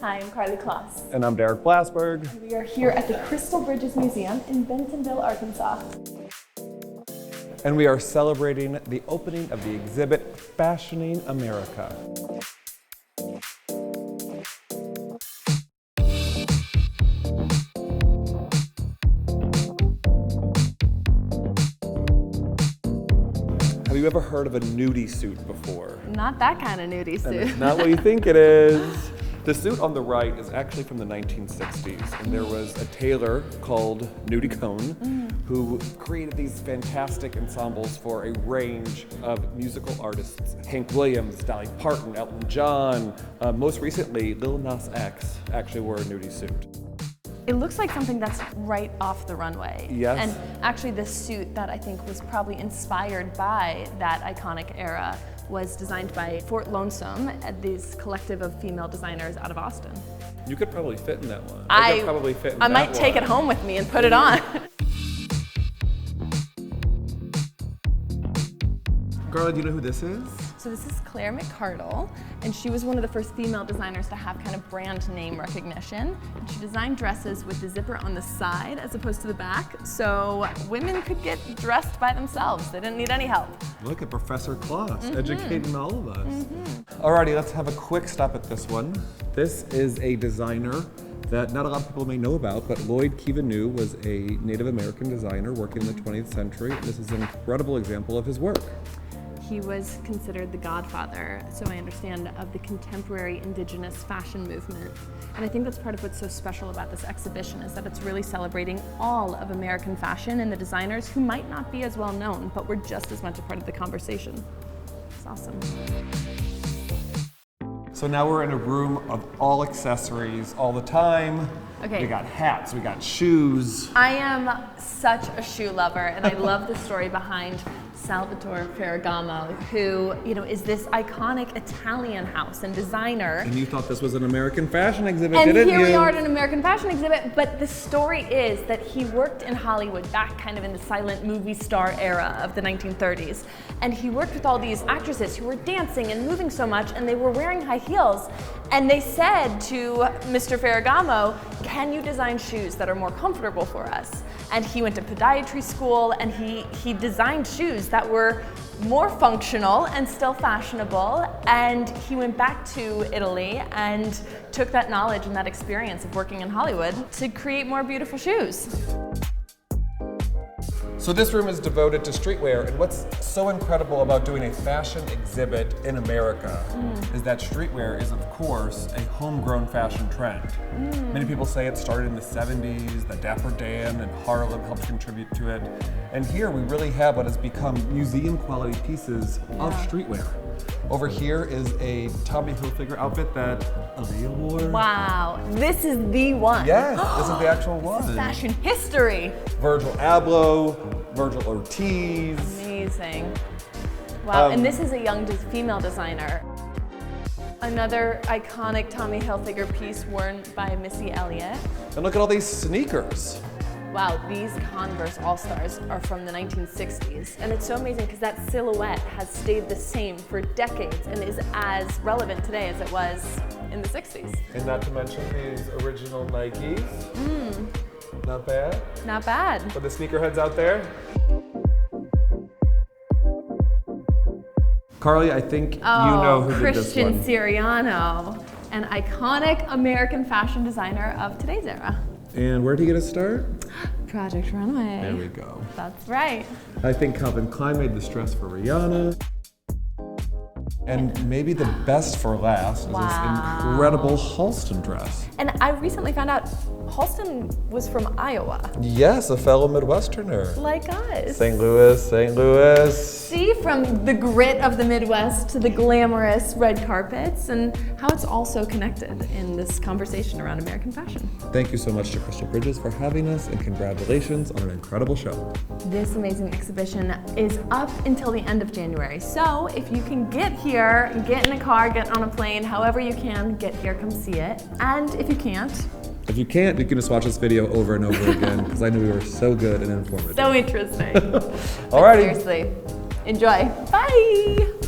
Hi, I'm Karlie Kloss. And I'm Blasberg. We are here at the Crystal Bridges Museum in Bentonville, Arkansas. And we are celebrating the opening of the exhibit, Fashioning America. Have you ever heard of a nudie suit before? Not that kind of nudie suit. And it's not what you think it is. The suit on the right is actually from the 1960s, and there was a tailor called Nudie Cone who created these fantastic ensembles for a range of musical artists. Hank Williams, Dolly Parton, Elton John, most recently Lil Nas X actually wore a nudie suit. It looks like something that's right off the runway. Yes. And actually this suit that I think was probably inspired by that iconic era was designed by Fort Lonesome, this collective of female designers out of Austin. You could probably fit in that one. I could probably fit in that I might take it home with me and put it on. Karlie, do you know who this is? So this is MCCARDELL, and she was one of the first female designers to have kind of brand name recognition. And she designed dresses with the zipper on the side as opposed to the back, so women could get dressed by themselves. They didn't need any help. Look at Professor Kloss, educating all of us. Alrighty, let's have a quick stop at this one. This is a designer that not a lot of people may know about, but Lloyd Keevanew was a Native American designer working in the 20th century. This is an incredible example of his work. He was considered the godfather, so I understand, of the contemporary indigenous fashion movement. And I think that's part of what's so special about this exhibition is that it's really celebrating all of American fashion and the designers who might not be as well known, but were just as much a part of the conversation. It's awesome. So now we're in a room of all accessories all the time. Okay. We got hats, we got shoes. I am such a shoe lover, and I love the story behind Salvatore Ferragamo, who, is this iconic Italian house and designer. And you thought this was an American fashion exhibit, and didn't you? And here we are at an American fashion exhibit, but the story is that he worked in Hollywood back kind of in the silent movie star era of the 1930s. And he worked with all these actresses who were dancing and moving so much, and they were wearing high heels. And they said to Mr. Ferragamo, can you design shoes that are more comfortable for us? And he went to podiatry school, and he designed shoes that were more functional and still fashionable. And he went back to Italy and took that knowledge and that experience of working in Hollywood to create more beautiful shoes. So this room is devoted to streetwear, and what's so incredible about doing a fashion exhibit in America is that streetwear is, of course, a homegrown fashion trend. Many people say it started in the 70s, that Dapper Dan and Harlem helped contribute to it. And here we really have what has become museum quality pieces of streetwear. Over here is a Tommy Hilfiger outfit that Aaliyah wore. Wow, this is the one. Yes, this is the actual one. This is fashion history. Virgil Abloh, Virgil Ortiz. Amazing. Wow, and this is a young female designer. Another iconic Tommy Hilfiger piece worn by Missy Elliott. And look at all these sneakers. Wow, these Converse All-Stars are from the 1960s. And it's so amazing because that silhouette has stayed the same for decades and is as relevant today as it was in the 60s. And not to mention these original Nikes. Not bad. Not bad. For the sneakerheads out there. Karlie, I think you know who did this one. Christian Siriano, an iconic American fashion designer of today's era. And where did he get his start? Project Runway. There we go. That's right. I think Calvin Klein made this dress for Rihanna. And maybe the best for last is this incredible Halston dress. And I recently found out Halston was from Iowa. Yes, a fellow Midwesterner. Like us. St. Louis, St. Louis. See, from the grit of the Midwest to the glamorous red carpets, and how it's all so connected in this conversation around American fashion. Thank you so much to Crystal Bridges for having us, and congratulations on an incredible show. This amazing exhibition is up until the end of January. So if you can get here, get in a car, get on a plane, however you can, get here, come see it. And if you can't, you can just watch this video over and over again because I knew we were so good and informative. So interesting. Alrighty. Seriously, enjoy. Bye.